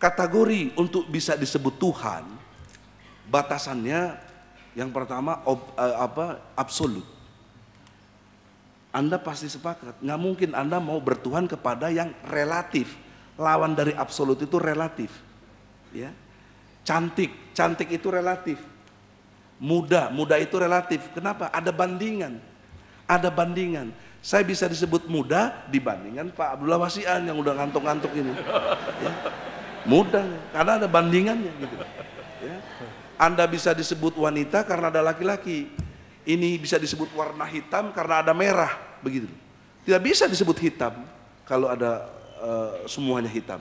Kategori untuk bisa disebut Tuhan, batasannya yang pertama absolut. Anda pasti sepakat, nggak mungkin Anda mau bertuhan kepada yang relatif. Lawan dari absolut itu relatif. Ya. Cantik itu relatif. Muda itu relatif. Kenapa? Ada bandingan. Saya bisa disebut muda dibandingkan Pak Abdullah Wasian yang udah ngantuk-ngantuk ini. Ya. Muda, karena ada bandingannya gitu. Ya. Anda bisa disebut wanita karena ada laki-laki. Ini bisa disebut warna hitam karena ada merah, begitu. Tidak bisa disebut hitam kalau ada semuanya hitam.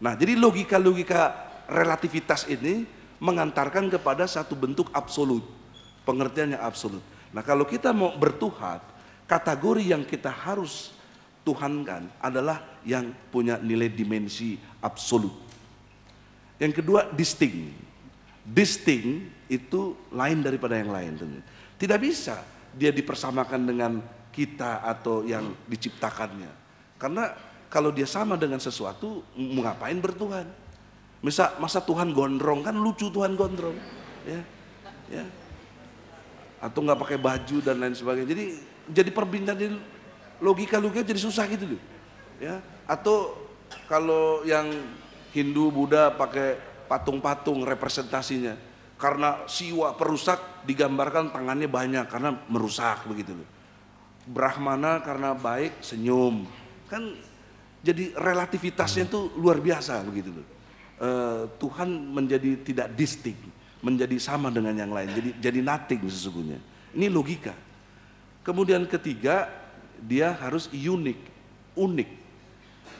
Nah, jadi logika relativitas ini mengantarkan kepada satu bentuk absolut, pengertian yang absolut. Nah, kalau kita mau bertuhan, kategori yang kita harus tuhankan adalah yang punya nilai dimensi absolut. Yang kedua, distinct. Distinct itu lain daripada yang lain. Tidak bisa dia dipersamakan dengan kita atau yang diciptakannya. Karena kalau dia sama dengan sesuatu, mau ngapain bertuhan? Masa Tuhan gondrong, kan lucu Tuhan gondrong. Ya. Atau nggak pakai baju dan lain sebagainya. Jadi perbincangan logika jadi susah gitu loh. Ya. Atau kalau yang Hindu, Buddha pakai patung-patung representasinya. Karena siwa perusak digambarkan tangannya banyak karena merusak begitu loh. Brahmana karena baik senyum. Kan jadi relativitasnya itu luar biasa begitu loh. Tuhan menjadi tidak distinct, menjadi sama dengan yang lain. Jadi nothing sesungguhnya. Ini logika. Kemudian ketiga, dia harus unik.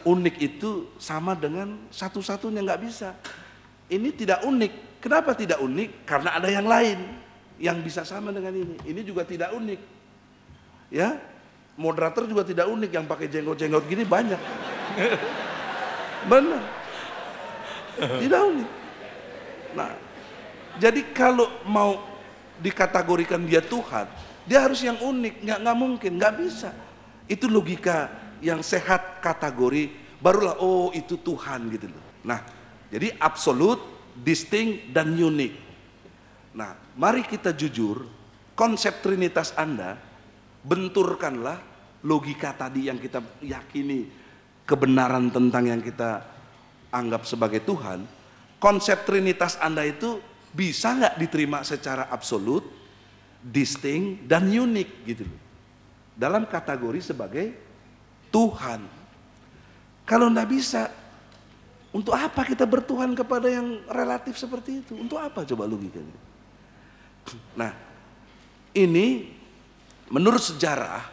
Unik itu sama dengan satu-satunya, nggak bisa. Ini tidak unik. Kenapa tidak unik? Karena ada yang lain yang bisa sama dengan ini. Ini juga tidak unik. Ya, moderator juga tidak unik, yang pakai jenggot-jenggot gini banyak. Benar. Tidak unik. Nah, jadi kalau mau dikategorikan dia Tuhan, dia harus yang unik. Nggak mungkin, nggak bisa. Itu logika yang sehat kategori, barulah oh itu Tuhan gitu loh. Nah, jadi absolut, distinct, dan unik. Nah, mari kita jujur, konsep Trinitas Anda, benturkanlah logika tadi yang kita yakini, kebenaran tentang yang kita anggap sebagai Tuhan. Konsep Trinitas Anda itu bisa nggak diterima secara absolut, distinct, dan unik gitu loh. Dalam kategori sebagai Tuhan. Kalau nggak bisa, untuk apa kita bertuhan kepada yang relatif seperti itu? Untuk apa coba logikanya? Nah, ini menurut sejarah,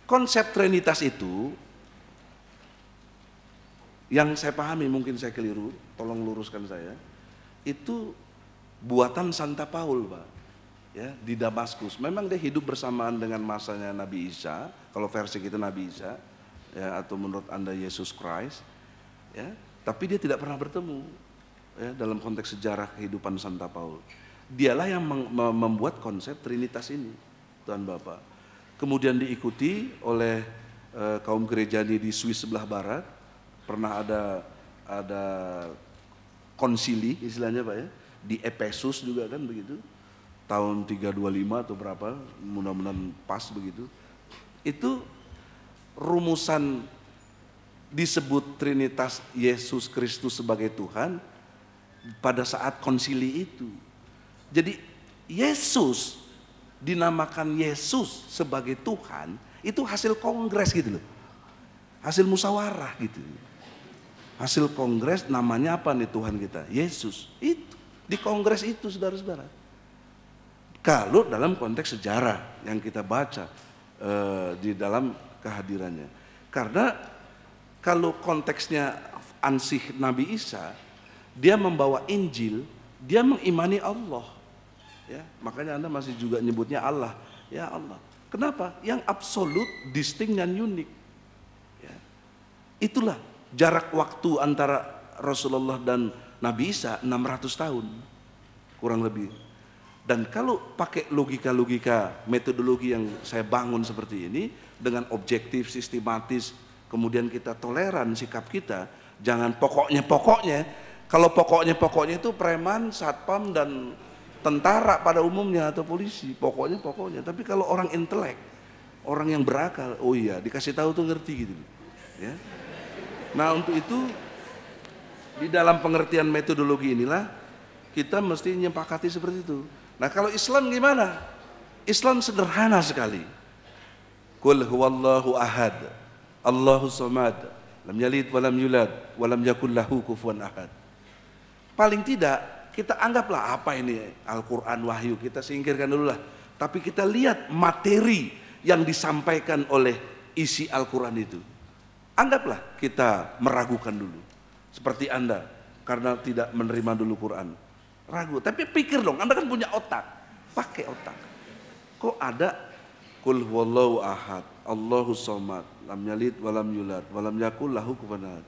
konsep Trinitas itu yang saya pahami, mungkin saya keliru, tolong luruskan saya, itu buatan Santa Paul, Pak. Ya, di Damaskus. Memang dia hidup bersamaan dengan masanya Nabi Isa, kalau versi kita Nabi Isa, ya, atau menurut Anda Yesus Christ, ya. Tapi dia tidak pernah bertemu ya, dalam konteks sejarah kehidupan Santa Paul. Dialah yang membuat konsep Trinitas ini, Tuhan Bapa. Kemudian diikuti oleh kaum gereja di Swiss sebelah barat. Pernah ada konsili istilahnya Pak ya, di Efesus juga kan begitu. Tahun 325 atau berapa, mudah-mudahan pas begitu. Itu rumusan disebut Trinitas Yesus Kristus sebagai Tuhan pada saat konsili itu. Jadi Yesus dinamakan Yesus sebagai Tuhan itu hasil kongres gitu loh. Hasil musyawarah gitu. Hasil kongres, namanya apa nih Tuhan kita? Yesus. Itu di kongres itu saudara-saudara. Kalau dalam konteks sejarah yang kita baca di dalam kehadirannya. Karena kalau konteksnya ansih Nabi Isa, dia membawa Injil, dia mengimani Allah. Ya, makanya Anda masih juga nyebutnya Allah. Ya Allah. Kenapa? Yang absolut, distinct, dan unik. Ya. Itulah jarak waktu antara Rasulullah dan Nabi Isa 600 tahun. Kurang lebih. Dan kalau pakai logika-logika, metodologi yang saya bangun seperti ini, dengan objektif, sistematis, kemudian kita toleran sikap kita, jangan pokoknya. Kalau pokoknya itu preman, satpam, dan tentara pada umumnya atau polisi, pokoknya. Tapi kalau orang intelek, orang yang berakal, oh iya, dikasih tahu tuh ngerti gitu, ya. Nah untuk itu di dalam pengertian metodologi inilah kita mesti menyepakati seperti itu. Nah kalau Islam gimana? Islam sederhana sekali. Qul huwallahu ahad, Allahus samad, lam yalid walam yulad, walam yakul lahu kufuwan ahad. Paling tidak kita anggaplah apa ini Al-Quran wahyu, kita singkirkan dulu lah. Tapi kita lihat materi yang disampaikan oleh isi Al-Quran itu. Anggaplah kita meragukan dulu. Seperti Anda, karena tidak menerima dulu Quran. Ragu, tapi pikir dong, Anda kan punya otak. Pakai otak. Kok ada Qul huwallahu ahad, Allahus samad, lam yalid walam yulad, walam yakul lahu kufuwan ahad.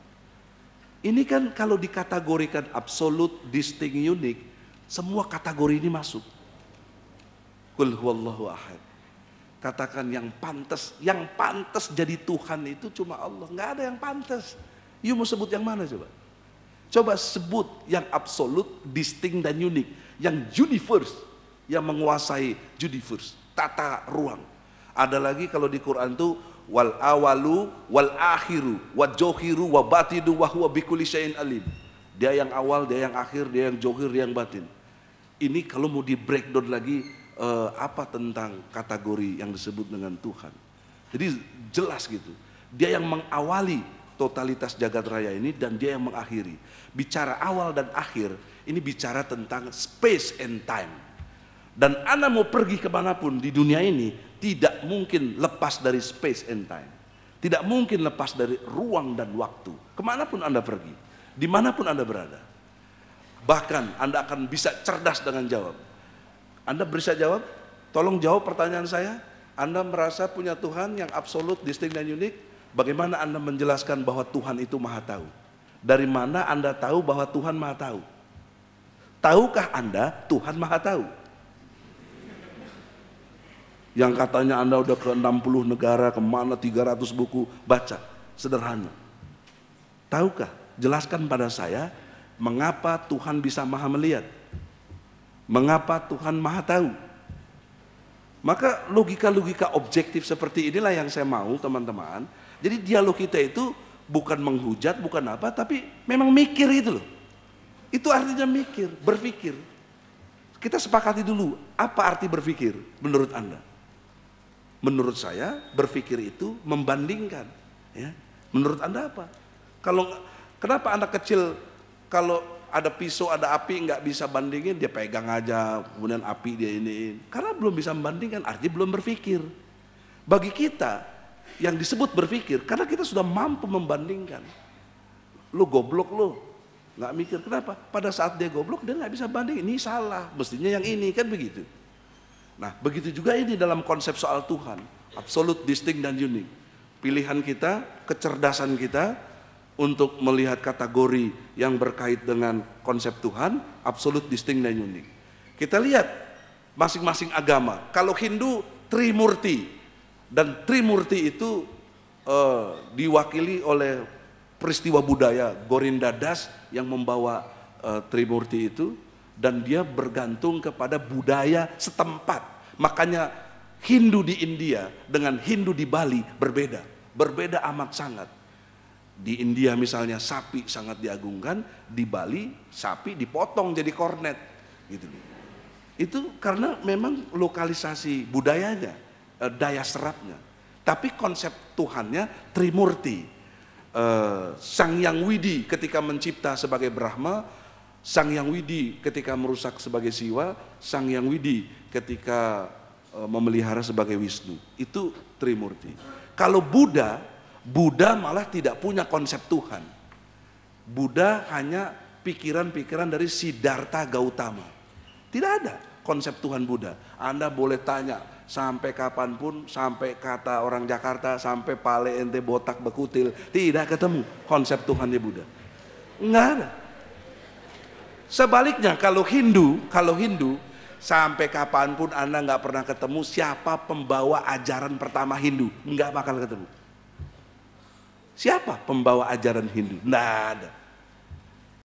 Ini kan kalau dikategorikan absolut, distinct, unik, semua kategori ini masuk. Qul huwallahu ahad. Katakan yang pantas jadi Tuhan itu cuma Allah. Nggak ada yang pantas. You mau sebut yang mana coba? Coba sebut yang absolut, distinct dan unik, yang universe, yang menguasai universe, tata ruang. Ada lagi kalau di Quran tuh wal awalu wal akhiru wa johiru wa batinu wa huwa bikulli syai'in alim. Dia yang awal, dia yang akhir, dia yang johir, dia yang batin. Ini kalau mau di breakdown lagi apa tentang kategori yang disebut dengan Tuhan. Jadi jelas gitu. Dia yang mengawali totalitas jagat raya ini dan dia yang mengakhiri. Bicara awal dan akhir ini bicara tentang space and time. Dan Anda mau pergi kemanapun di dunia ini tidak mungkin lepas dari space and time. Tidak mungkin lepas dari ruang dan waktu. Kemanapun Anda pergi, dimanapun Anda berada. Bahkan Anda akan bisa cerdas dengan jawab. Anda bisa jawab? Tolong jawab pertanyaan saya. Anda merasa punya Tuhan yang absolut, distinct dan unik. Bagaimana Anda menjelaskan bahwa Tuhan itu maha tahu? Dari mana Anda tahu bahwa Tuhan maha tahu? Tahukah Anda Tuhan maha tahu? Yang katanya Anda udah ke 60 negara, kemana 300 buku, baca, sederhana. Tahukah? Jelaskan pada saya, mengapa Tuhan bisa maha melihat? Mengapa Tuhan maha tahu? Maka logika-logika objektif seperti inilah yang saya mau teman-teman. Jadi dialog kita itu bukan menghujat, bukan apa, tapi memang mikir itu loh. Itu artinya mikir, berpikir. Kita sepakati dulu, apa arti berpikir menurut Anda? Menurut saya berpikir itu membandingkan, ya. Menurut Anda apa? Kenapa anak kecil kalau ada pisau, ada api nggak bisa bandingin, dia pegang aja, kemudian api dia ini. Karena belum bisa membandingkan, artinya belum berpikir. Bagi kita yang disebut berpikir, karena kita sudah mampu membandingkan. Lu goblok lu, nggak mikir, kenapa? Pada saat dia goblok dia nggak bisa banding, ini salah, mestinya yang ini, kan begitu. Nah begitu juga ini dalam konsep soal Tuhan, absolut, distinct dan unik. Pilihan kita, kecerdasan kita untuk melihat kategori yang berkait dengan konsep Tuhan, absolut, distinct dan unik. Kita lihat masing-masing agama. Kalau Hindu Trimurti, dan Trimurti itu diwakili oleh peristiwa budaya Gorinda Das yang membawa Trimurti itu. Dan dia bergantung kepada budaya setempat. Makanya Hindu di India dengan Hindu di Bali berbeda amat sangat. Di India misalnya sapi sangat diagungkan, di Bali sapi dipotong jadi kornet gitu. Itu karena memang lokalisasi budayanya, daya serapnya. Tapi konsep Tuhannya Trimurti. Sang Yang Widi ketika mencipta sebagai Brahma, Sang Yang Widi ketika merusak sebagai Siwa, Sang Yang Widi ketika memelihara sebagai Wisnu. Itu Trimurti. Kalau Buddha malah tidak punya konsep Tuhan. Buddha hanya pikiran-pikiran dari Siddhartha Gautama. Tidak ada konsep Tuhan Buddha. Anda boleh tanya sampai kapanpun, sampai kata orang Jakarta, sampai pale ente botak bekutil, tidak ketemu konsep Tuhannya Buddha. Enggak ada. Sebaliknya kalau Hindu sampai kapanpun Anda nggak pernah ketemu siapa pembawa ajaran pertama Hindu, nggak bakal ketemu. Siapa pembawa ajaran Hindu? Nggak ada.